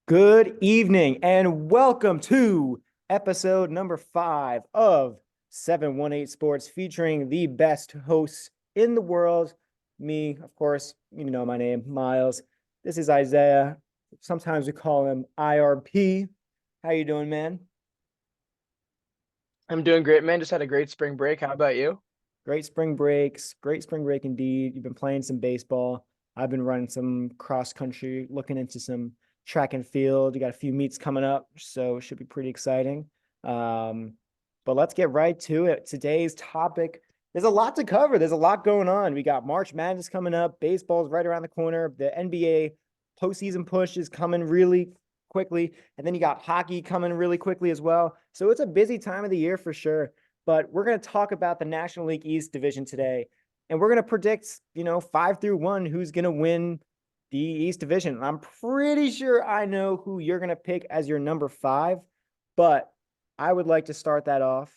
Good evening and welcome to episode number 5 of 718 Sports featuring the best hosts in the world. Me, of course, you know my name, Miles. This is Isaiah. Sometimes we call him IRP. How you doing, man? I'm doing great, man. Just had a great spring break. How about you? Great spring breaks. Great spring break indeed. You've been playing some baseball. I've been running some cross country, looking into some track and field. You got a few meets coming up, so it should be pretty exciting. Um, but let's get right to it. Today's topic, there's a lot to cover. There's a lot going on. We got March Madness coming up. Baseball's right around the corner. The NBA postseason push is coming really quickly. And then you got hockey coming really quickly as well. So it's a busy time of the year for sure. But we're going to talk about the National League East division today. And we're going to predict, 5 through 1, who's going to win the East division. I'm pretty sure I know who you're going to pick as your number 5, but I would like to start that off.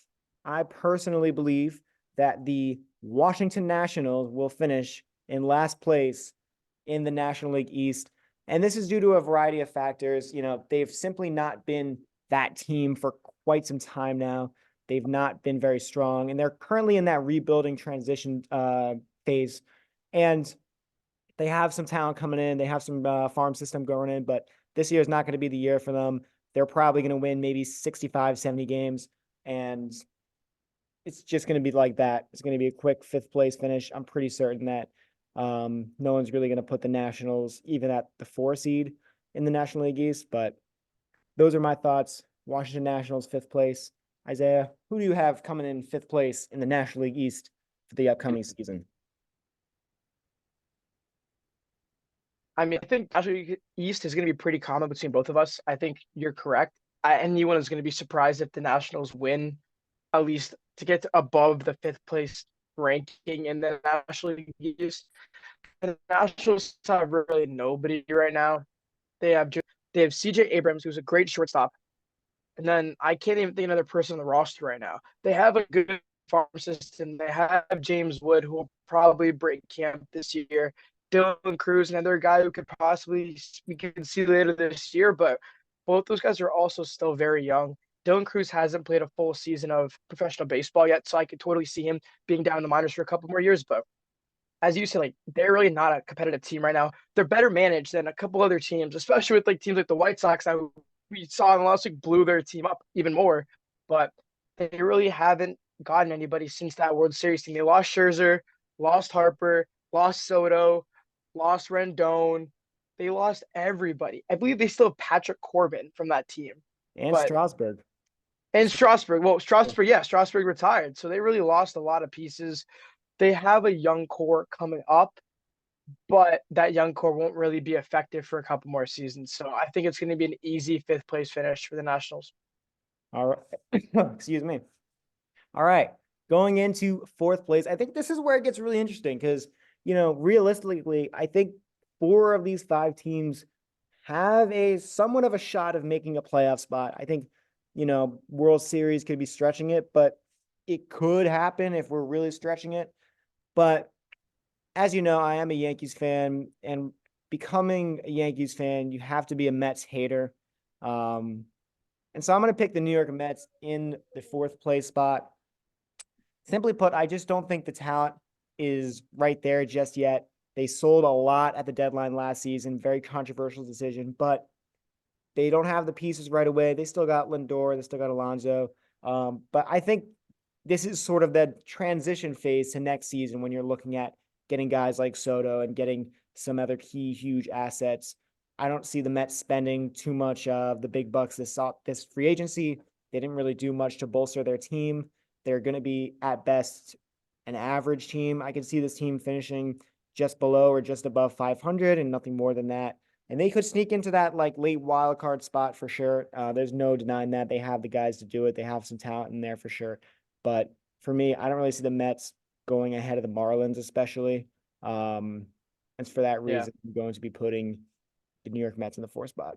I personally believe that the Washington Nationals will finish in last place in the National League East. And this is due to a variety of factors. They've simply not been that team for quite some time now. They've not been very strong, and they're currently in that rebuilding transition phase. And they have some talent coming in. They have some farm system going in, but this year is not going to be the year for them. They're probably going to win maybe 65, 70 games, and it's just going to be like that. It's going to be a quick fifth place finish. I'm pretty certain that no one's really going to put the Nationals even at the 4 seed in the National League East, but those are my thoughts. Washington Nationals, fifth place. Isaiah, who do you have coming in fifth place in the National League East for the upcoming season? I mean, I think actually East is going to be pretty common between both of us. I think you're correct. Anyone is going to be surprised if the Nationals win, at least to get above the fifth place ranking in the National League East. The Nationals have really nobody right now. They have CJ Abrams, who's a great shortstop, and then I can't even think of another person on the roster right now. They have a good farm system. They have James Wood, who will probably break camp this year. Dylan Cruz, another guy who could possibly we can see later this year, but both those guys are also still very young. Dylan Cruz hasn't played a full season of professional baseball yet, so I could totally see him being down in the minors for a couple more years. But as you said, like they're really not a competitive team right now. They're better managed than a couple other teams, especially with like teams like the White Sox that we saw in last week blew their team up even more. But they really haven't gotten anybody since that World Series team. They lost Scherzer, lost Harper, lost Soto, lost Rendon. They lost everybody. I believe they still have Patrick Corbin from that team. And But Strasburg. and Strasburg, well, Strasburg, yeah, Strasburg retired. So they really lost a lot of pieces. They have a young core coming up, but that young core won't really be effective for a couple more seasons. So I think it's going to be an easy fifth place finish for the Nationals. All right. Excuse me. All right. Going into fourth place, I think this is where it gets really interesting because, realistically, I think 4 of these 5 teams have a somewhat of a shot of making a playoff spot. I think, World Series could be stretching it, but it could happen if we're really stretching it. But as you know, I am a Yankees fan, and becoming a Yankees fan, you have to be a Mets hater. Um, and so I'm going to pick the New York Mets in the fourth place spot. Simply put, I just don't think the talent is right there just yet. They sold a lot at the deadline last season, very controversial decision, but they don't have the pieces right away. They still got Lindor, they still got Alonso. But I think this is sort of the transition phase to next season when you're looking at getting guys like Soto and getting some other key huge assets. I don't see the Mets spending too much of the big bucks this free agency. They didn't really do much to bolster their team. They're going to be at best an average team. I can see this team finishing just below or just above 500 and nothing more than that. And they could sneak into that like late wild card spot for sure. There's no denying that they have the guys to do it. They have some talent in there for sure. But for me, I don't really see the Mets going ahead of the Marlins, especially. And for that Yeah. reason, I'm going to be putting the New York Mets in the fourth spot.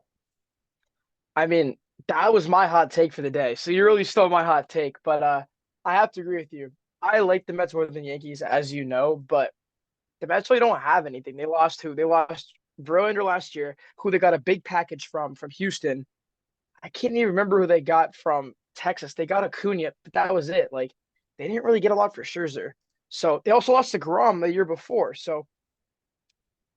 I mean, that was my hot take for the day. So you really stole my hot take, but I have to agree with you. I like the Mets more than the Yankees, as you know, but the Mets really don't have anything. They lost who? They lost Verlander last year, who they got a big package from Houston. I can't even remember who they got from Texas. They got Acuna, but that was it. Like they didn't really get a lot for Scherzer. So they also lost to Grom the year before. So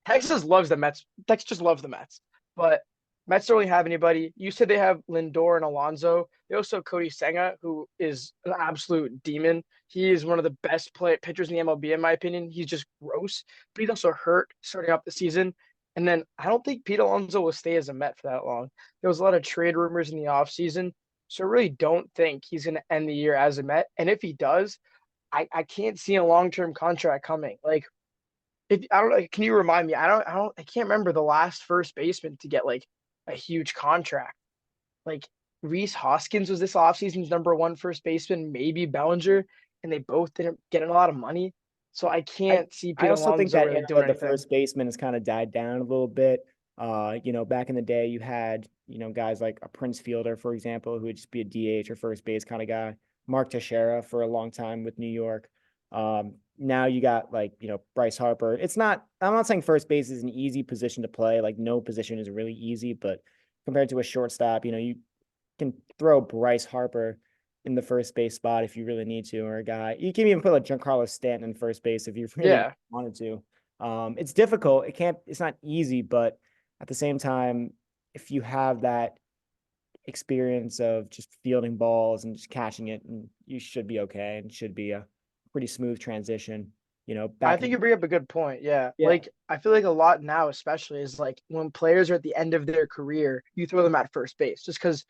Texas loves the Mets. Texas just loves the Mets. But Mets don't really have anybody. You said they have Lindor and Alonso. They also have Cody Senga, who is an absolute demon. He is one of the best pitchers in the MLB, in my opinion. He's just gross, but he's also hurt starting off the season. And then I don't think Pete Alonso will stay as a Met for that long. There was a lot of trade rumors in the offseason. So I really don't think he's going to end the year as a Met. And if he does, I can't see a long-term contract coming. Like if I don't know, can you remind me? I can't remember the last first baseman to get like a huge contract. Like Reese Hoskins was this offseason's number one first baseman, maybe Bellinger, and they both didn't get a lot of money. So I I can't see I Pete also think Alonso that really era doing of the anything. first baseman has kind of died down a little bit. Back in the day, you had, guys like a Prince Fielder, for example, who would just be a DH or first base kind of guy. Mark Teixeira for a long time with New York. Now you got like, Bryce Harper. I'm not saying first base is an easy position to play. Like no position is really easy, but compared to a shortstop, you can throw Bryce Harper in the first base spot if you really need to, or a guy. You can even put like Giancarlo Stanton in first base if you really Yeah. wanted to. It's difficult. It's not easy, but at the same time, if you have that experience of just fielding balls and just catching it, and you should be okay and should be a pretty smooth transition. I Back think in you bring up a good point. Yeah. yeah, Like I feel like a lot now, especially is like when players are at the end of their career, you throw them at first base just because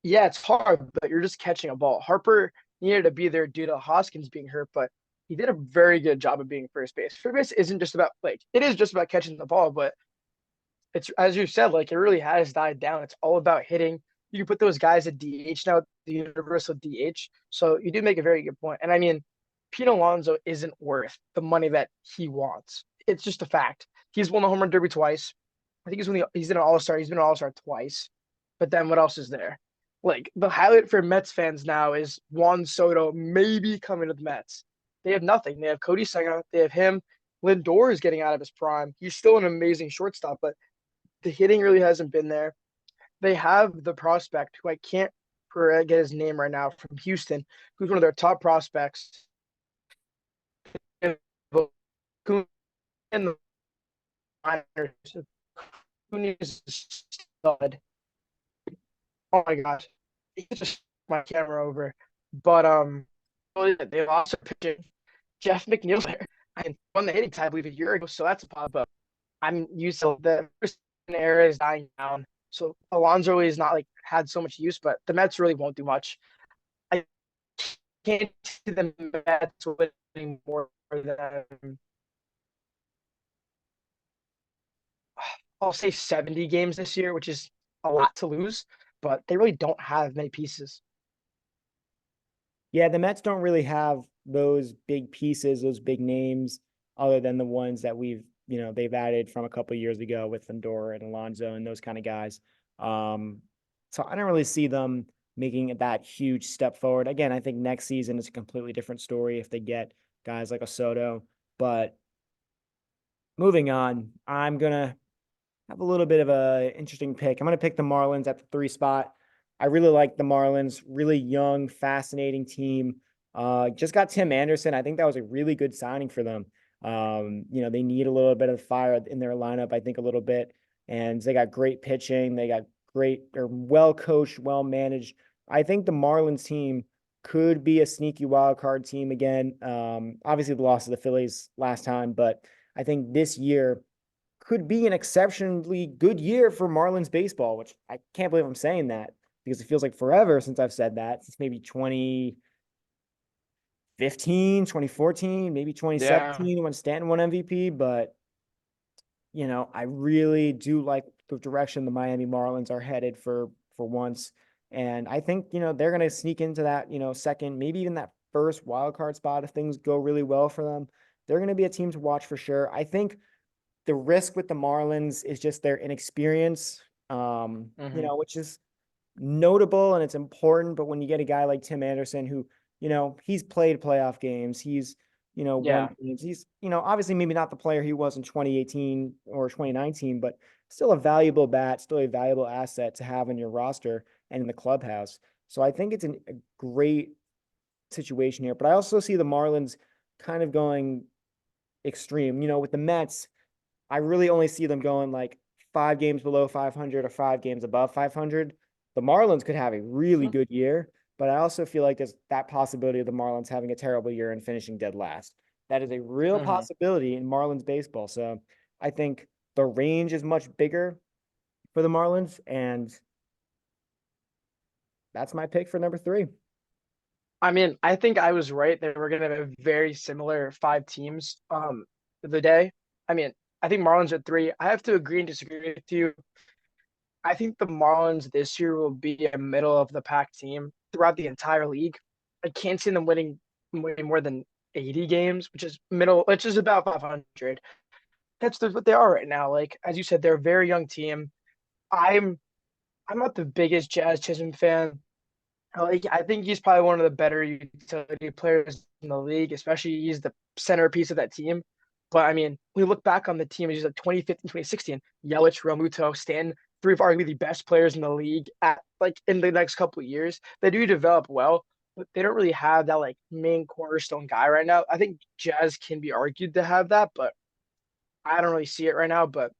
yeah, it's hard, but you're just catching a ball. Harper needed to be there due to Hoskins being hurt, but he did a very good job of being first base. First base isn't just about like it is just about catching the ball, but it's as you said, like it really has died down. It's all about hitting. You can put those guys at DH now, the universal DH. So you do make a very good point. And I mean, Pete Alonso isn't worth the money that he wants. It's just a fact. He's won the home run derby twice. I think he's in an all star. He's been an all star twice. But then what else is there? Like the highlight for Mets fans now is Juan Soto maybe coming to the Mets. They have nothing. They have Cody Senga. They have him. Lindor is getting out of his prime. He's still an amazing shortstop, but the hitting really hasn't been there. They have the prospect who I can't get his name right now from Houston, who's one of their top prospects in the minors. Who needs a stud? Oh my gosh, he just my camera over. But they lost a pitching. Jeff McNeil's there. I won the hitting title, I believe, a year ago, so that's a pop up. I'm used to the first era is dying down. So Alonso is not like had so much use, but the Mets really won't do much. I can't see the Mets winning more than I'll say 70 games this year, which is a lot to lose, but they really don't have many pieces. yeah, the Mets don't really have those big pieces, those big names, other than the ones that they've added from a couple of years ago with Lindor and Alonso and those kind of guys. So I don't really see them making that huge step forward. Again, I think next season is a completely different story if they get guys like a Soto. But moving on, I'm gonna have a little bit of a interesting pick. I'm gonna pick the Marlins at the 3 spot. I really like the Marlins, really young, fascinating team. Just got Tim Anderson. I think that was a really good signing for them. They need a little bit of fire in their lineup, I think a little bit. And they got great pitching. They got they're well coached, well managed. I think the Marlins team could be a sneaky wild card team again. Obviously the loss of the Phillies last time, but I think this year could be an exceptionally good year for Marlins baseball, which I can't believe I'm saying that because it feels like forever since I've said that, since maybe 2015, 2014, maybe Yeah. 2017 when Stanton won MVP. But, I really do like the direction the Miami Marlins are headed for once. And I think, they're going to sneak into that, second, maybe even that first wild card spot if things go really well for them. They're going to be a team to watch for sure. I think the risk with the Marlins is just their inexperience, Hmm. which is notable and it's important. But when you get a guy like Tim Anderson, who, he's played playoff games, he's won Yeah. games. He's, obviously maybe not the player he was in 2018 or 2019, but still a valuable bat, still a valuable asset to have in your roster and in the clubhouse. So I think it's a great situation here. But I also see the Marlins kind of going extreme. With the Mets, I really only see them going like 5 games below 500 or 5 games above 500. The Marlins could have a really Mhm. good year, but I also feel like there's that possibility of the Marlins having a terrible year and finishing dead last. That is a real Mhm. possibility in Marlins baseball. So I think the range is much bigger for the Marlins, and that's my pick for number three. I mean, I think I was right that we're gonna have a very similar five teams the day. I mean, I think Marlins at three. I have to agree and disagree with you. I think the Marlins this year will be a middle of the pack team throughout the entire league. I can't see them winning way more than 80 games, which is about 500. That's what they are right now. Like as you said, they're a very young team. I'm I'm not the biggest Jazz Chisholm fan. Like I think he's probably one of the better utility players in the league, especially he's the centerpiece of that team. But I mean, when we look back on the team, he's like 2015, 2016, Yelich, Realmuto, Stanton, three of arguably the best players in the league at like in the next couple of years. They do develop well, but they don't really have that like main cornerstone guy right now. I think Jazz can be argued to have that, but I don't really see it right now. But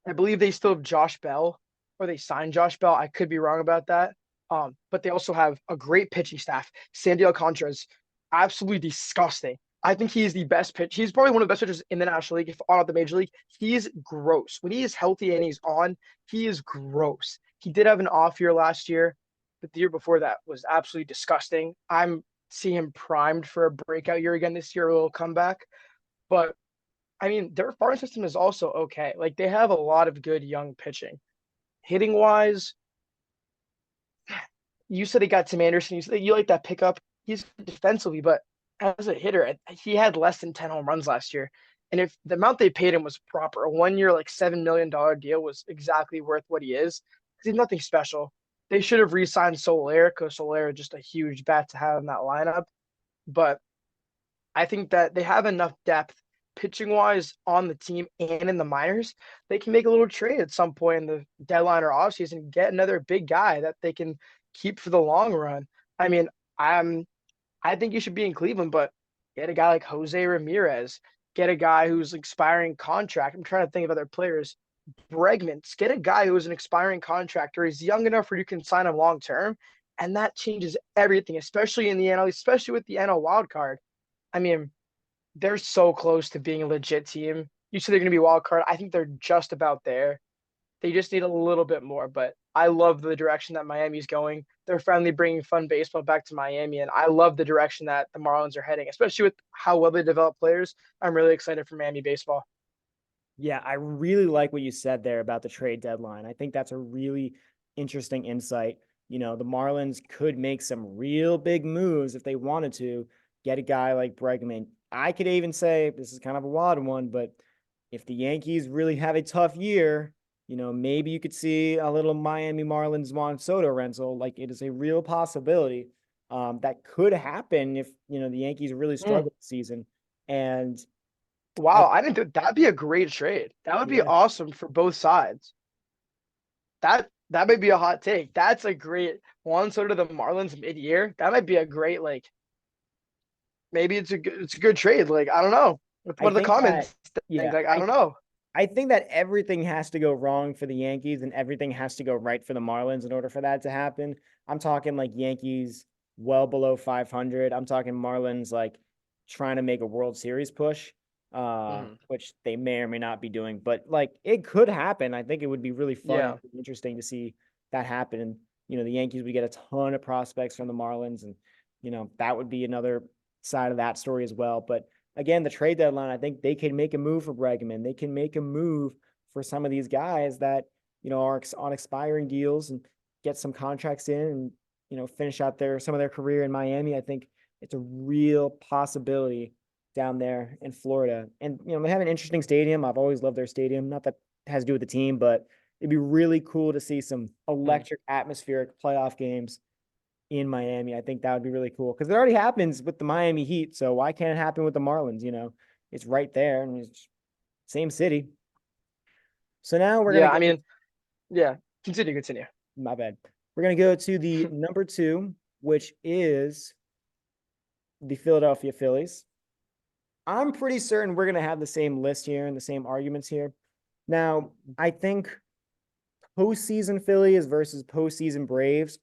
I believe they still have Josh Bell, or they signed Josh Bell. I could be wrong about that. But they also have a great pitching staff. Sandy Alcantara's absolutely disgusting. I think he is the best pitch. He's probably one of the best pitchers in the National League, if not the Major League. He's gross. When he is healthy and he's on, he is gross. He did have an off year last year, but the year before that was absolutely disgusting. I'm seeing him primed for a breakout year again this year, a little comeback. But I mean, their farm system is also okay. Like they have a lot of good young pitching. Hitting wise, you said they got Tim Anderson. You said you like that pickup. He's defensively, but as a hitter, he had less than 10 home runs last year. And if the amount they paid him was proper, a 1 year, like $7 million deal was exactly worth what he is because he's nothing special. They should have re signed Soler because Soler is just a huge bat to have in that lineup. But I think that they have enough depth pitching wise on the team and in the minors. They can make a little trade at some point in the deadline or offseason, get another big guy that they can keep for the long run. I mean, I'm I think you should be in Cleveland, but get a guy like Jose Ramirez, get a guy who's expiring contract. I'm trying to think of other players. Bregman, get a guy who is an expiring contract or he's young enough where you can sign him long term. And that changes everything, especially in the NL, especially with the NL wild card. I mean, they're so close to being a legit team. You said they're going to be a wild card. I think they're just about there. They just need a little bit more. But I love the direction that Miami's going. They're finally bringing fun baseball back to Miami, and I love the direction that the Marlins are heading, especially with how well they develop players. I'm really excited for Miami baseball. Yeah, I really like what you said there about the trade deadline. I think that's a really interesting insight. The Marlins could make some real big moves if they wanted to get a guy like Bregman. I could even say this is kind of a wild one, but if the Yankees really have a tough year, maybe you could see a little Miami Marlins Juan Soto rental. Like it is a real possibility that could happen if the Yankees really Mm. struggle this season. And I Wow, I didn't think that'd be a great trade. That would be yeah, awesome for both sides. That might be a hot take. That's a great one. Sort of the Marlins mid-year. That might be a great like. Maybe it's a good trade. Like I don't know. I What do the think that comments think? yeah, Like I don't know. I think that everything has to go wrong for the Yankees and everything has to go right for the Marlins in order for that to happen. I'm talking like Yankees well below 500. I'm talking Marlins like trying to make a World Series push, Mhm. which they may or may not be doing, but like it could happen. I think it would be really fun Yeah. and interesting to see that happen. And the Yankees would get a ton of prospects from the Marlins, and that would be another side of that story as well. But again, the trade deadline, I think they can make a move for Bregman. They can make a move for some of these guys that, are on expiring deals and get some contracts in and, finish out some of their career in Miami. I think it's a real possibility down there in Florida. And, they have an interesting stadium. I've always loved their stadium. Not that it has to do with the team, but it'd be really cool to see some Mm. electric atmospheric playoff games in Miami. I think that would be really cool because it already happens with the Miami Heat. So why can't it happen with the Marlins? It's right there and it's same city. So now we're gonna Yeah, go. I mean, yeah. Continue. My bad. We're gonna go to the number two, which is the Philadelphia Phillies. I'm pretty certain we're gonna have the same list here and the same arguments here. Now, I think postseason Phillies versus postseason Braves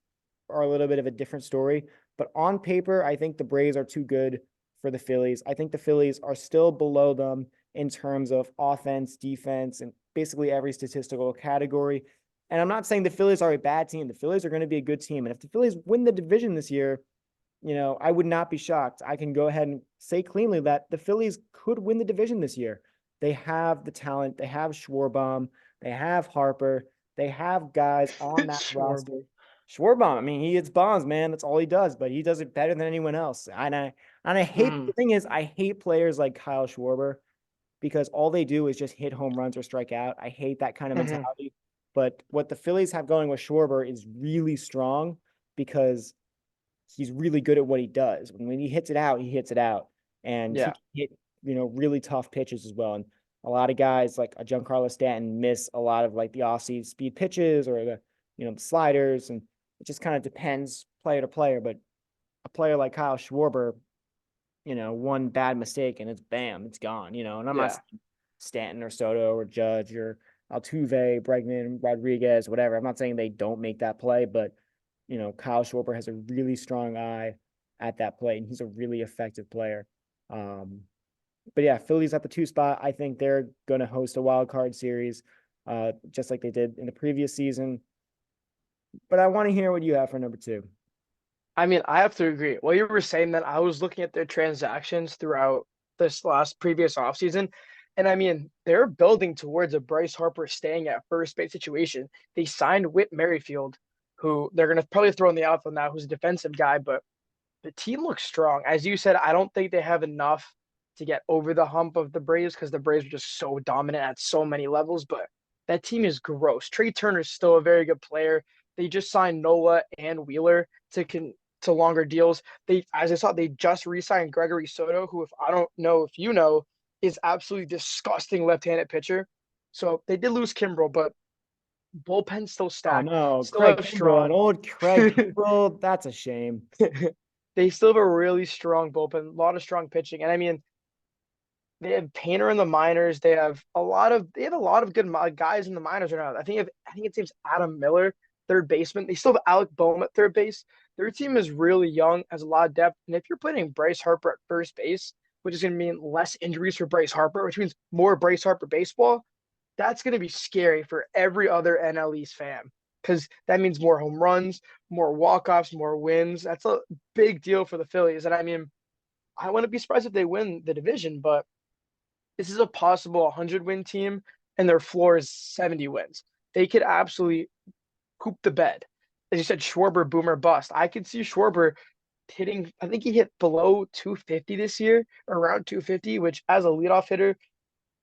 are a little bit of a different story. But on paper, I think the Braves are too good for the Phillies. I think the Phillies are still below them in terms of offense, defense, and basically every statistical category. And I'm not saying the Phillies are a bad team. The Phillies are going to be a good team. And if the Phillies win the division this year, I would not be shocked. I can go ahead and say cleanly that the Phillies could win the division this year. They have the talent. They have Schwarber. They have Harper. They have guys on that Sure, roster. bro. Schwarber, I mean, he hits bombs, man. That's all he does, but he does it better than anyone else. And I hate Mm. the thing is I hate players like Kyle Schwarber because all they do is just hit home runs or strike out. I hate that kind of Hmm. mentality. But what the Phillies have going with Schwarber is really strong because he's really good at what he does. When he hits it out, he hits it out. And he Yeah. can hit, really tough pitches as well. And a lot of guys like a Giancarlo Stanton miss a lot of like the Aussie speed pitches or the sliders. And it just kind of depends player to player. But a player like Kyle Schwarber, one bad mistake and it's bam, it's gone, and I'm not Yeah. saying Stanton or Soto or Judge or Altuve, Bregman, Rodriguez, whatever. I'm not saying they don't make that play, but Kyle Schwarber has a really strong eye at that play, and he's a really effective player. Um, but yeah, Phillies at the two spot. I think they're going to host a wild card series, just like they did in the previous season. But I want to hear what you have for number two. I mean, I have to agree. Well, you were saying that I was looking at their transactions throughout this last previous offseason. And I mean, they're building towards a Bryce Harper staying at first base situation. They signed Whit Merrifield, who they're going to probably throw in the outfield now, who's a defensive guy, but the team looks strong. As you said, I don't think they have enough to get over the hump of the Braves because the Braves are just so dominant at so many levels, but that team is gross. Trey Turner's still a very good player. They just signed Nola and Wheeler to longer deals. As I saw, they just re-signed Gregory Soto, who, if I don't know if you know, is absolutely disgusting left-handed pitcher. So they did lose Kimbrel, but bullpen still Oh stacked, no, still Craig have Kimbrell, an strong. old Craig Kimbrell. That's a shame. They still have a really strong bullpen, a lot of strong pitching, and I mean, they have Painter in the minors. They have a lot of good guys in the minors right now. I think it seems Adam Miller, third baseman. They still have Alec Boehm at third base. Their team is really young, has a lot of depth, and if you're putting Bryce Harper at first base, which is going to mean less injuries for Bryce Harper, which means more Bryce Harper baseball, that's going to be scary for every other NL East fan because that means more home runs, more walk-offs, more wins. That's a big deal for the Phillies. And I mean, I wouldn't be surprised if they win the division, but this is a possible 100-win team, and their floor is 70 wins. They could absolutely poop the bed. As you said, Schwarber, boomer, bust. I could see Schwarber hitting, I think he hit below 250 this year, around 250, which as a leadoff hitter,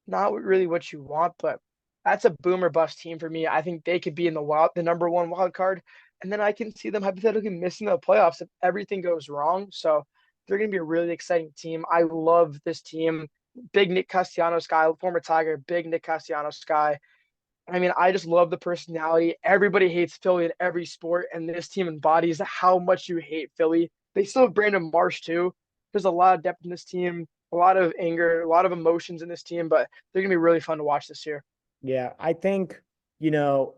not really what you want, but that's a boomer bust team for me. I think they could be in the number one wild card, and then I can see them hypothetically missing the playoffs if everything goes wrong. So they're going to be a really exciting team. I love this team. Big Nick Castellanos guy, former Tiger, big Nick Castellanos guy. I mean, I just love the personality. Everybody hates Philly in every sport, and this team embodies how much you hate Philly. They still have Brandon Marsh too. There's a lot of depth in this team, a lot of anger, a lot of emotions in this team, but they're gonna be really fun to watch this year. Yeah, I think, you know,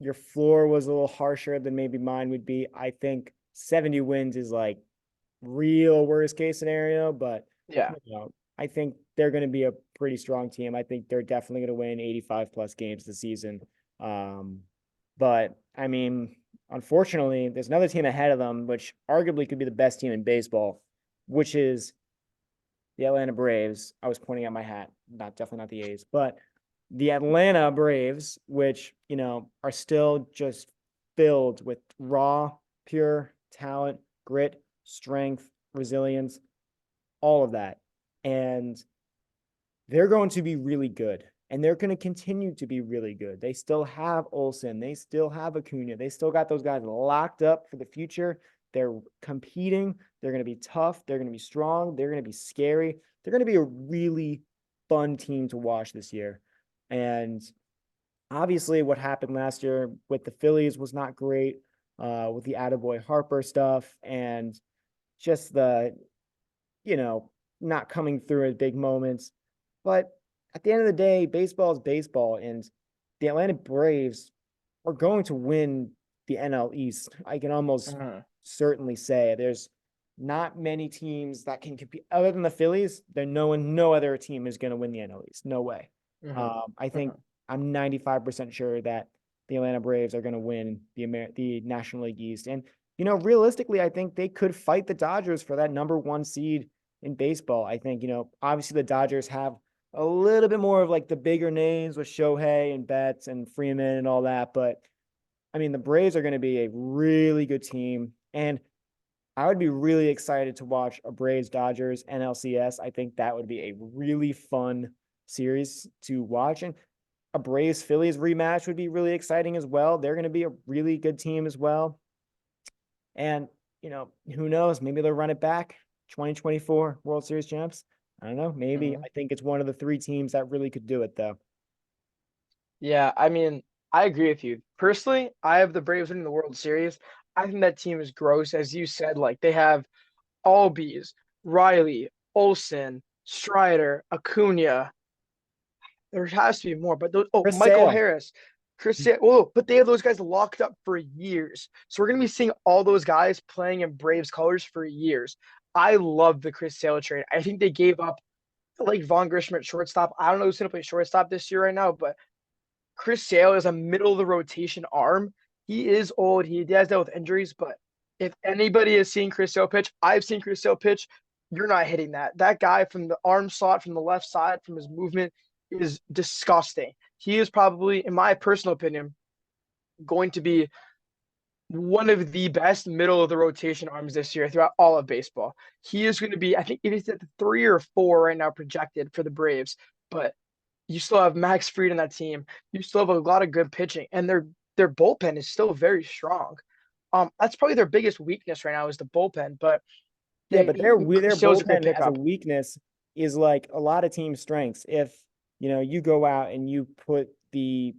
your floor was a little harsher than maybe mine would be. I think 70 wins is like real worst case scenario, but Yeah. I think they're going to be a pretty strong team. I think they're definitely going to win 85 plus games this season. Um, but I mean, unfortunately, there's another team ahead of them, which arguably could be the best team in baseball, which is the Atlanta Braves. I was pointing at my hat, definitely not the A's, but the Atlanta Braves, which, are still just filled with raw, pure talent, grit, strength, resilience, all of that. And they're going to be really good. And they're going to continue to be really good. They still have Olson. They still have Acuna. They still got those guys locked up for the future. They're competing. They're going to be tough. They're going to be strong. They're going to be scary. They're going to be a really fun team to watch this year. And obviously, what happened last year with the Phillies was not great, with the Attaboy Harper stuff and just the, you know, not coming through at big moments. But at the end of the day, baseball is baseball, and the Atlanta Braves are going to win the NL East. I can almost Mhm, certainly say there's not many teams that can compete other than the Phillies. No other team is going to win the NL East. No way. mhm, I think mhm. I'm 95% sure that the Atlanta Braves are going to win the National League East. And realistically, I think they could fight the Dodgers for that number one seed in baseball. I think, obviously the Dodgers have a little bit more of like the bigger names with Shohei and Betts and Freeman and all that. But I mean, the Braves are going to be a really good team. And I would be really excited to watch a Braves Dodgers NLCS. I think that would be a really fun series to watch. And a Braves Phillies rematch would be really exciting as well. They're going to be a really good team as well. And, who knows? Maybe they'll run it back. 2024 World Series champs. I don't know. Maybe. Mhm. I think it's one of the three teams that really could do it, though. Yeah, I mean, I agree with you. Personally, I have the Braves winning the World Series. I think that team is gross, as you said. Like they have Albies, Riley, Olson, Strider, Acuna. There has to be more, but those, oh, Chris Michael Sale. Harris, oh, but they have those guys locked up for years. So we're gonna be seeing all those guys playing in Braves colors for years. I love the Chris Sale trade. I think they gave up like Von Grisham at shortstop. I don't know who's gonna play shortstop this year right now, but Chris Sale is a middle of the rotation arm. He is old. He has dealt with injuries, but if anybody has seen Chris Sale pitch, I've seen Chris Sale pitch. You're not hitting that. That guy from the arm slot, from the left side, from his movement is disgusting. He is probably, in my personal opinion, going to be one of the best middle of the rotation arms this year throughout all of baseball. He is going to be, I think, it is at the 3 or 4 right now projected for the Braves, but you still have Max Fried in that team. You still have a lot of good pitching, and their bullpen is still very strong. That's probably their biggest weakness right now is the bullpen, but Yeah, but their Chris Sale's a great bullpen as a pickup. weakness is like a lot of team strengths. If you go out and you put the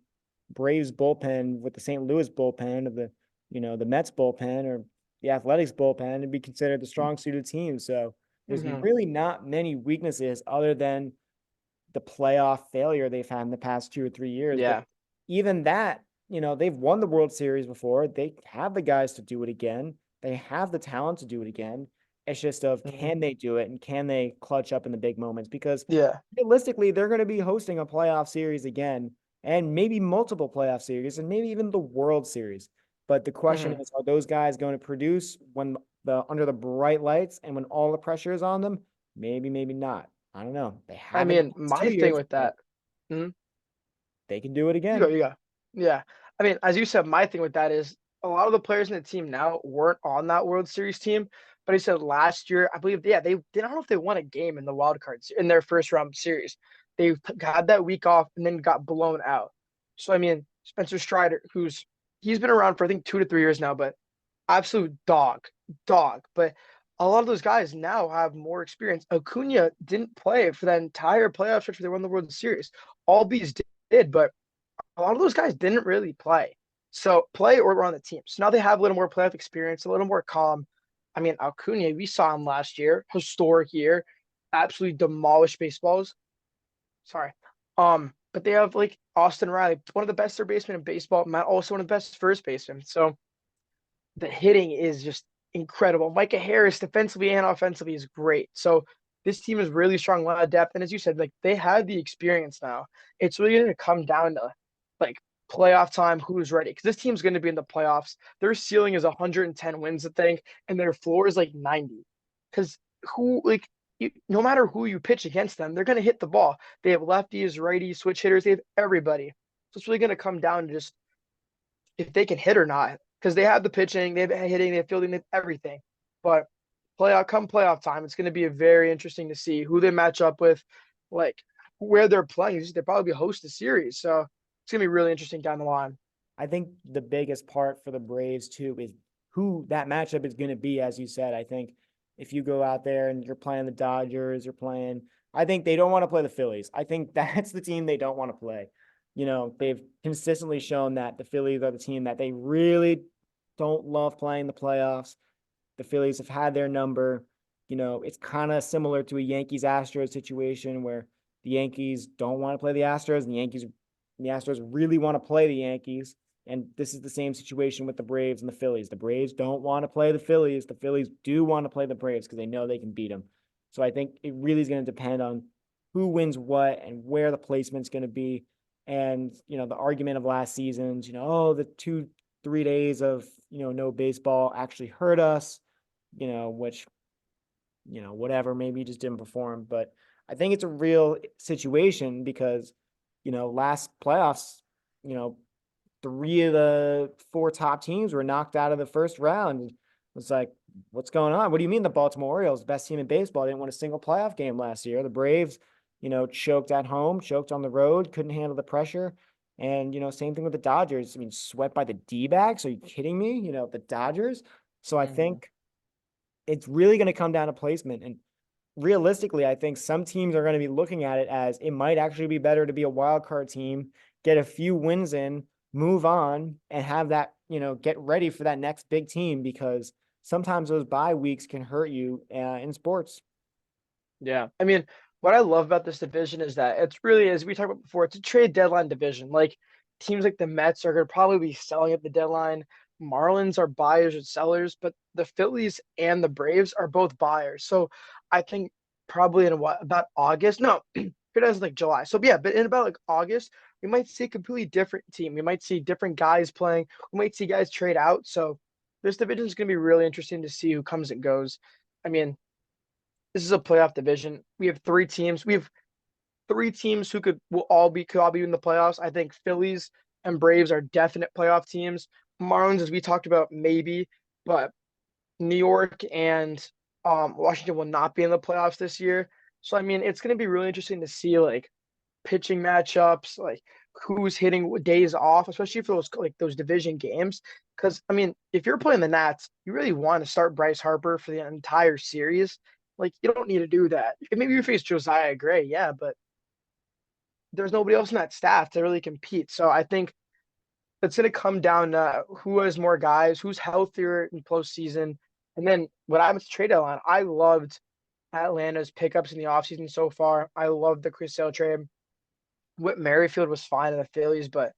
Braves bullpen with the St. Louis bullpen, or the Mets bullpen, or the Athletics bullpen, it'd be considered the strong suited team. So there's Hmm. really not many weaknesses other than the playoff failure they've had in the past 2 or 3 years. But Yeah. even that, they've won the World Series before. They have the guys to do it again. They have the talent to do it again. It's just of Hmm. can they do it and can they clutch up in the big moments? Because Yeah. realistically, they're going to be hosting a playoff series again, and maybe multiple playoff series, and maybe even the World Series. But the question Hmm. is, are those guys going to produce when under the bright lights and when all the pressure is on them? Maybe, maybe not. I don't know. They I haven't the mean, past two my thing years, with but that. Mhm. they can do it You go, again. you go. Yeah. I mean, as you said, my thing with that is a lot of the players in the team now weren't on that World Series team. But he said last year, I believe, yeah, they don't know if they won a game in the wild cards in their first round series. They had that week off and then got blown out. So I mean, Spencer Strider, he's been around for I think 2 to 3 years now, but absolute dog. But a lot of those guys now have more experience. Acuna didn't play for that entire playoff stretch where they won the World Series. All these did, but a lot of those guys didn't really play. So play or were on the team. So now they have a little more playoff experience, a little more calm. I mean, Acuna, we saw him last year, historic year, absolutely demolished baseballs. Sorry. But they have like Austin Riley, one of the best third basemen in baseball, Matt also one of the best first basemen. So the hitting is just incredible. Micah Harris, defensively and offensively, is great. So this team is really strong, a lot of depth. And as you said, like they have the experience now. It's really going to come down to like playoff time, who's ready. Because this team's going to be in the playoffs. Their ceiling is 110 wins, I think, and their floor is like 90. Because no matter who you pitch against them, they're going to hit the ball. They have lefties, righties, switch hitters. They have everybody. So it's really going to come down to just if they can hit or not because they have the pitching, they have hitting, they have fielding, they have everything. But playoff time, it's going to be very interesting to see who they match up with, like where they're playing. They probably host a series, so it's going to be really interesting down the line. I think the biggest part for the Braves too is who that matchup is going to be. As you said, I think if you go out there and you're playing the Dodgers, you're playing, I think they don't want to play the Phillies. I think that's the team they don't want to play. You know, they've consistently shown that the Phillies are the team that they really don't love playing the playoffs. The Phillies have had their number. You know, it's kind of similar to a Yankees Astros situation where the Yankees don't want to play the Astros, and the Astros really want to play the Yankees. And this is the same situation with the Braves and the Phillies. The Braves don't want to play the Phillies. The Phillies do want to play the Braves because they know they can beat them. So I think it really is going to depend on who wins what and where the placement's going to be. And, you know, the argument of last season's, you know, oh, the 2-3 days of, you know, no baseball actually hurt us, you know, which, you know, whatever, maybe he just didn't perform. But I think it's a real situation because, you know, last playoffs, you know, 3 of the 4 top teams were knocked out of the first round. It's like, what's going on? What do you mean the Baltimore Orioles, best team in baseball, didn't win a single playoff game last year? The Braves, you know, choked at home, choked on the road, couldn't handle the pressure. And, you know, same thing with the Dodgers. I mean, swept by the D-backs. Are you kidding me? You know, the Dodgers. So I Mhm. think it's really going to come down to placement. And realistically, I think some teams are going to be looking at it as it might actually be better to be a wild card team, get a few wins in, move on, and have that, you know, get ready for that next big team because sometimes those bye weeks can hurt you in sports. Yeah. I mean, what I love about this division is that it's really, as we talked about before, it's a trade deadline division. Like teams like the Mets are going to probably be selling at the deadline. Marlins are buyers and sellers, but the Phillies and the Braves are both buyers. So I think probably in what about August? No, it is like July. So yeah, but in about like August, we might see a completely different team. We might see different guys playing. We might see guys trade out. So this division is going to be really interesting to see who comes and goes. I mean, this is a playoff division. We have 3 teams. We have 3 teams who could all be in the playoffs. I think Phillies and Braves are definite playoff teams. Marlins, as we talked about, maybe, but New York and Washington will not be in the playoffs this year. So I mean, it's going to be really interesting to see like pitching matchups, like who's hitting days off, especially for those like those division games. Because I mean, if you're playing the Nats, you really want to start Bryce Harper for the entire series. Like you don't need to do that. Maybe you face Josiah Gray, yeah, but there's nobody else in that staff to really compete. So I think it's going to come down to who has more guys, who's healthier in postseason. And then when I was trade deadline, I loved Atlanta's pickups in the offseason so far. I loved the Chris Sale trade. Whit Merrifield was fine in the Phillies, but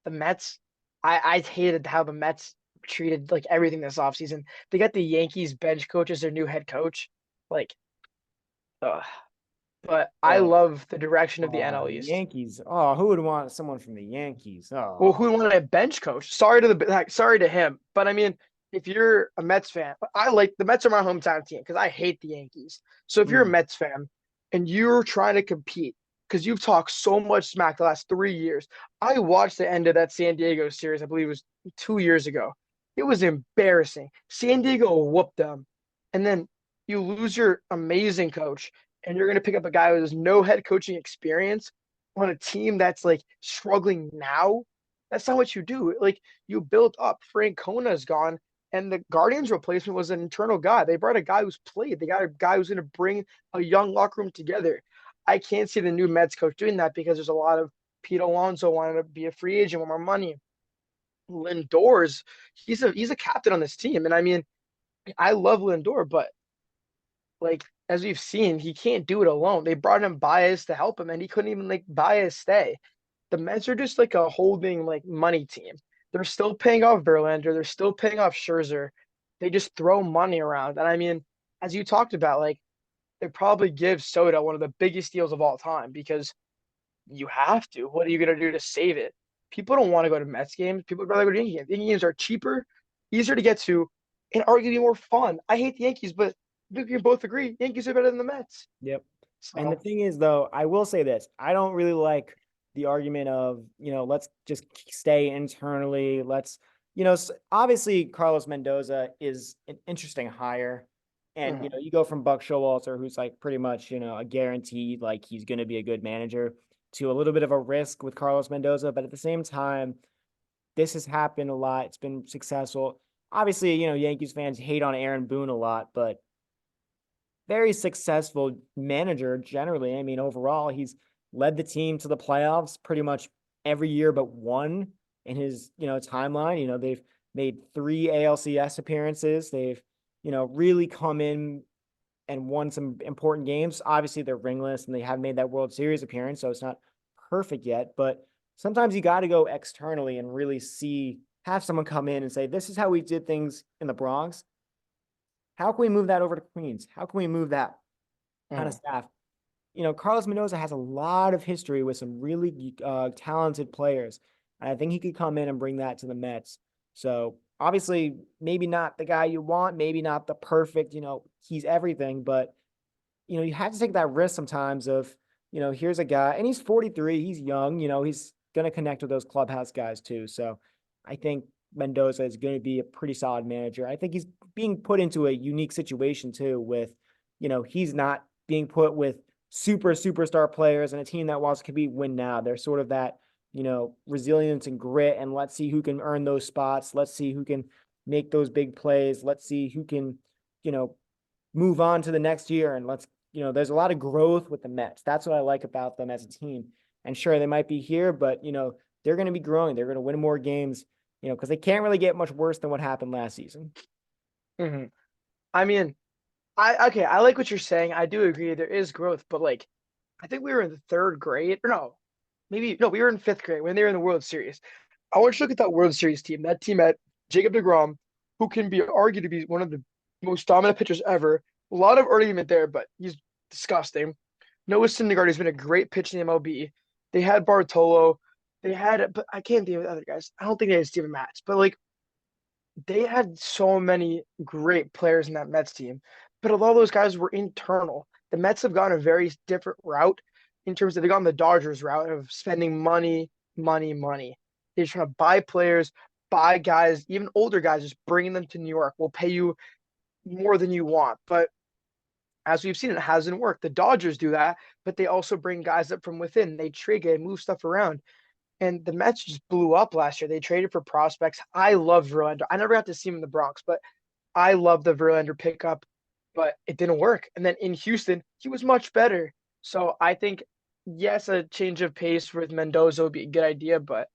the Mets, I hated how the Mets treated like everything this offseason. They got the Yankees bench coach as their new head coach. Like, ugh. But I Oh, love the direction of the NL the East. Yankees. Oh, who would want someone from the Yankees? Well, Oh, who wanted a bench coach? Sorry to him, but I mean, if you're a Mets fan, I like the Mets are my hometown team because I hate the Yankees. So if you're a mm, Mets fan and you're trying to compete because you've talked so much smack the last 3 years, I watched the end of that San Diego series. I believe it was 2 years ago. It was embarrassing. San Diego whooped them, and then you lose your amazing coach, and you're going to pick up a guy who has no head coaching experience on a team that's like struggling now. That's not what you do. Like you built up. Frank Kona's gone, and the Guardians replacement was an internal guy. They brought a guy who's played. They got a guy who's going to bring a young locker room together. I can't see the new Mets coach doing that because there's a lot of Pete Alonso wanting to be a free agent with more money. Lindor's he's a captain on this team, and I mean I love Lindor, but like as we've seen, he can't do it alone. They brought in Baez to help him, and he couldn't even like Baez stay. The Mets are just like a holding like money team. They're still paying off Verlander. They're still paying off Scherzer. They just throw money around. And I mean, as you talked about, like they probably give Soto one of the biggest deals of all time because you have to. What are you gonna do to save it? People don't want to go to Mets games. People would rather go to Yankee games. Yankee games are cheaper, easier to get to, and arguably more fun. I hate the Yankees, but we can both agree Yankees are better than the Mets. yep. And the So thing is, though, I will say this: I don't really like the argument of, you know, let's just stay internally. Let's, you know, obviously Carlos Mendoza is an interesting hire, and you know, mhm. you go from Buck Showalter, who's like pretty much, you know, a guaranteed, like he's going to be a good manager, to a little bit of a risk with Carlos Mendoza, but at the same time, this has happened a lot. It's been successful. obviously, Yankees fans hate on Aaron Boone a lot, but very successful manager generally. I mean, overall, he's led the team to the playoffs pretty much every year but one in his, timeline. They've made 3 ALCS appearances. They've, really come in and won some important games. Obviously, they're ringless and they haven't made that World Series appearance, so it's not perfect yet. But sometimes you got to go externally and really have someone come in and say, this is how we did things in the Bronx. How can we move that over to Queens? How can we move that kind of Mhm. staff? Carlos Mendoza has a lot of history with some really talented players. And I think he could come in and bring that to the Mets. So obviously, maybe not the guy you want, maybe not the perfect, he's everything, but you have to take that risk sometimes of, here's a guy, and he's 43, he's young, he's going to connect with those clubhouse guys too. So I think Mendoza is going to be a pretty solid manager. I think he's being put into a unique situation too with, he's not being put with superstar players and a team that wants to compete win now. They're sort of that, resilience and grit, and let's see who can earn those spots. Let's see who can make those big plays. Let's see who can, you know, move on to the next year. And there's a lot of growth with the Mets. That's what I like about them as a team. And sure, they might be here, but they're going to be growing. They're going to win more games, because they can't really get much worse than what happened last season. Mhm. I mean, okay, I like what you're saying. I do agree there is growth, but like I think we were in the third grade, or no, maybe no, we were in fifth grade when they were in the World Series. I want you to look at that World Series team. That team had Jacob DeGrom, who can be argued to be one of the most dominant pitchers ever. A lot of argument there, but he's disgusting. Noah Syndergaard has been a great pitcher in the MLB. They had Bartolo. They had, but I can't think of the other guys. I don't think they had Steven Matz, but like they had so many great players in that Mets team, but a lot of those guys were internal. The Mets have gone a very different route in terms of they've gone the Dodgers route of spending money, money, money. They're trying to buy players, buy guys, even older guys, just bringing them to New York. We'll pay you more than you want. But as we've seen, it hasn't worked. The Dodgers do that, but they also bring guys up from within. They trade and move stuff around. And the Mets just blew up last year. They traded for prospects. I love Verlander. I never got to see him in the Bronx, but I love the Verlander pickup, but it didn't work. And then in Houston, he was much better. So I think, yes, a change of pace with Mendoza would be a good idea, but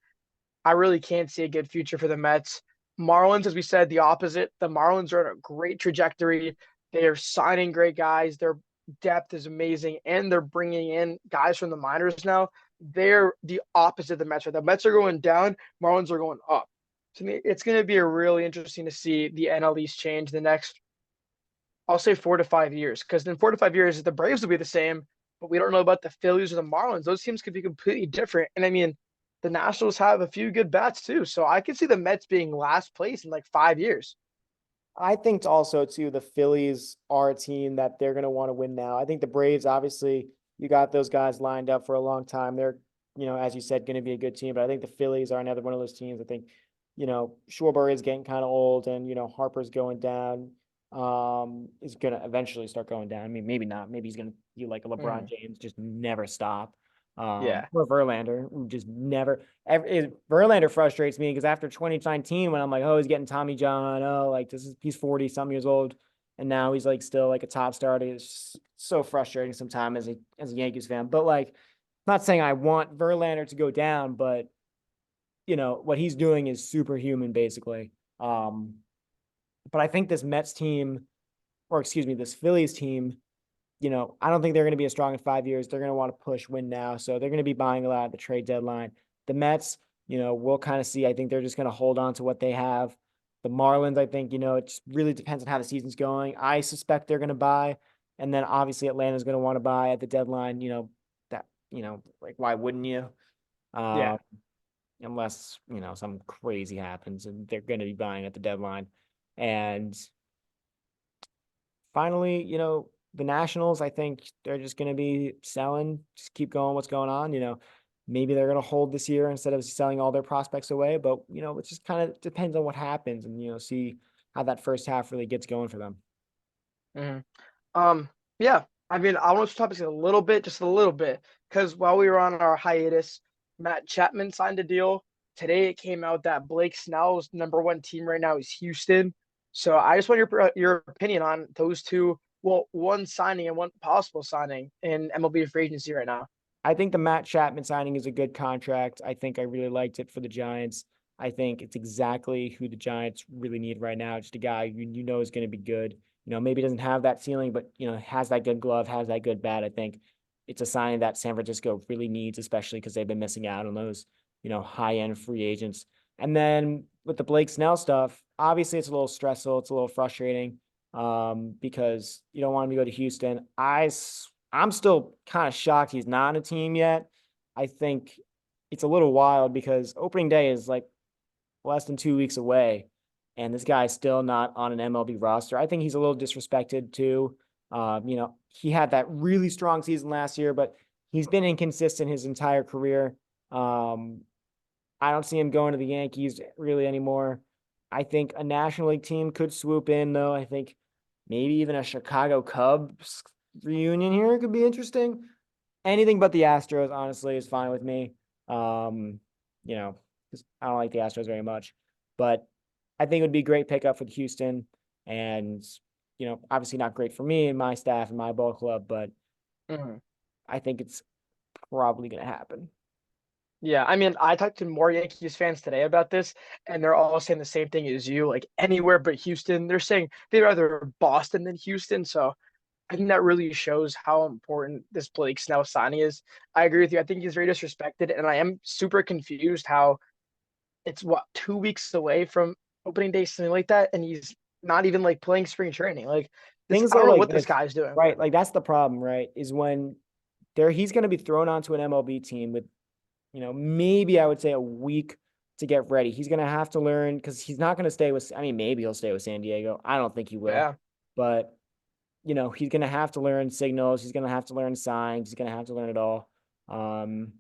I really can't see a good future for the Mets. Marlins, as we said, the opposite. The Marlins are on a great trajectory. They are signing great guys. Their depth is amazing, and they're bringing in guys from the minors now. They're the opposite of the Mets. The Mets are going down. Marlins are going up. To me, it's going to be a really interesting to see the NL East change the next, I'll say 4 to 5 years, because in 4 to 5 years, the Braves will be the same, but we don't know about the Phillies or the Marlins. Those teams could be completely different. And I mean, the Nationals have a few good bats too. So I could see the Mets being last place in like 5 years. I think also too, the Phillies are a team that they're going to want to win now. I think the Braves, obviously, you got those guys lined up for a long time. They're, as you said, going to be a good team. But I think the Phillies are another one of those teams. I think, Schwarber is getting kind of old, and Harper's going down. Is going to eventually start going down. I mean, maybe not. Maybe he's going to be like a LeBron Mhm. James, just never stop. Yeah. Or Verlander, who just never. Verlander frustrates me because after 2019, when I'm like, oh, he's getting Tommy John, oh, like he's 40 some years old, and now he's like still like a top starter. It's just so frustrating sometimes as a Yankees fan. But like, not saying I want Verlander to go down, but what he's doing is superhuman, basically. Um, but I think this Mets team, or excuse me, this Phillies team, I don't think they're going to be as strong in 5 years. They're going to want to push win now. So they're going to be buying a lot at the trade deadline. The Mets, we'll kind of see. I think they're just going to hold on to what they have. The Marlins, I think, it just really depends on how the season's going. I suspect they're going to buy. And then obviously Atlanta's going to want to buy at the deadline, that, like, why wouldn't you? Yeah. Um, Unless, some crazy happens and they're going to be buying at the deadline. And finally, the Nationals, I think they're just going to be selling, just keep going what's going on. Maybe they're going to hold this year instead of selling all their prospects away. But, it just kind of depends on what happens and, see how that first half really gets going for them. Mhm. Um, yeah. I mean, I want to switch topics a little bit, just a little bit, because while we were on our hiatus, Matt Chapman signed a deal today it came out that Blake Snell's #1 team right now is Houston. So I just want your opinion on those two. Well, one signing and one possible signing in MLB free agency right now. I think the Matt Chapman signing is a good contract. I think I really liked it for the Giants. I think it's exactly who the Giants really need right now. Just a guy you know is going to be good. Maybe doesn't have that ceiling, but has that good glove, has that good bat. I think it's a sign that San Francisco really needs, especially because they've been missing out on those, high end free agents. And then with the Blake Snell stuff, obviously it's a little stressful, it's a little frustrating, because you don't want him to go to Houston. I'm still kind of shocked he's not on a team yet. I think it's a little wild because opening day is like less than 2 weeks away, and this guy's still not on an MLB roster. I think he's a little disrespected too. He had that really strong season last year, but he's been inconsistent his entire career. I don't see him going to the Yankees really anymore. I think a National League team could swoop in, though. I think maybe even a Chicago Cubs reunion here could be interesting. Anything but the Astros, honestly, is fine with me. Because I don't like the Astros very much. But I think it would be a great pickup for Houston. And, obviously not great for me and my staff and my ball club, but Mhm. I think it's probably going to happen. Yeah, I mean, I talked to more Yankees fans today about this, and they're all saying the same thing as you, like anywhere but Houston. They're saying they'd rather Boston than Houston. So I think that really shows how important this Blake Snell signing is. I agree with you. I think he's very disrespected, and I am super confused how it's 2 weeks away from opening day, something like that, and he's not even like playing spring training. Like this, Things I are don't know like what this this, guy's doing. right? Like that's the problem, right? Is when he's going to be thrown onto an MLB team with, maybe I would say a week to get ready. He's going to have to learn because he's not going to stay with, I mean, maybe he'll stay with San Diego. I don't think he will, Yeah, but he's going to have to learn signals. He's going to have to learn signs. He's going to have to learn it all. And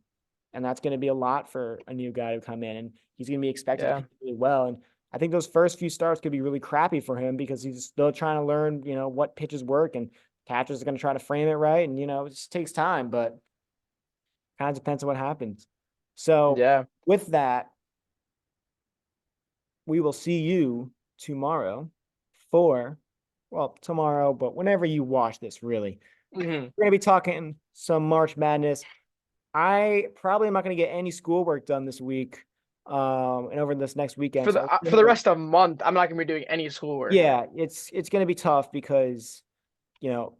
that's going to be a lot for a new guy to come in, and he's going to be expected to yeah. pitch really well. And I think those first few starts could be really crappy for him because he's still trying to learn, what pitches work, and catchers are going to try to frame it right. And, it just takes time, but kind of depends on what happens. So Yeah. with that, we will see you tomorrow for, well, tomorrow, but whenever you watch this, really. Mhm. We're going to be talking some March Madness. I probably am not going to get any schoolwork done this week, and over this next weekend. So For the rest of the month, I'm not gonna be doing any schoolwork. yeah, it's going to be tough because, you know,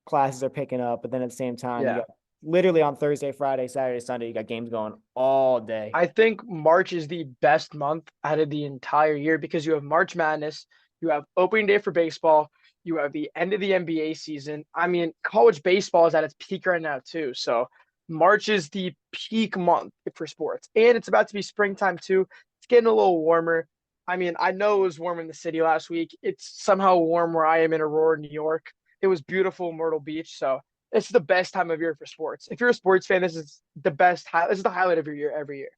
classes are picking up, but then at the same time, you Yeah. got literally on Thursday, Friday, Saturday, Sunday, you got games going all day. I think March is the best month out of the entire year because you have March Madness, you have opening day for baseball, you have the end of the NBA season. I mean, college baseball is at its peak right now too. So March is the peak month for sports. And it's about to be springtime too. It's getting a little warmer. I mean, I know it was warm in the city last week. It's somehow warm where I am in Aurora, New York. It was beautiful in Myrtle Beach. So it's the best time of year for sports. If you're a sports fan, this is the best. This is the highlight of your year every year.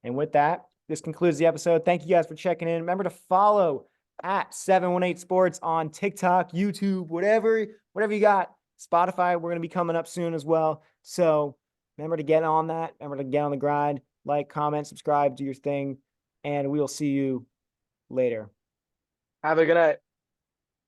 And with that, this concludes the episode. Thank you guys for checking in. Remember to follow at 718 Sports on TikTok, YouTube, whatever you got. Spotify, we're going to be coming up soon as well. So remember to get on that. Remember to get on the grind. Like, comment, subscribe, do your thing. And we will see you later. Have a good night.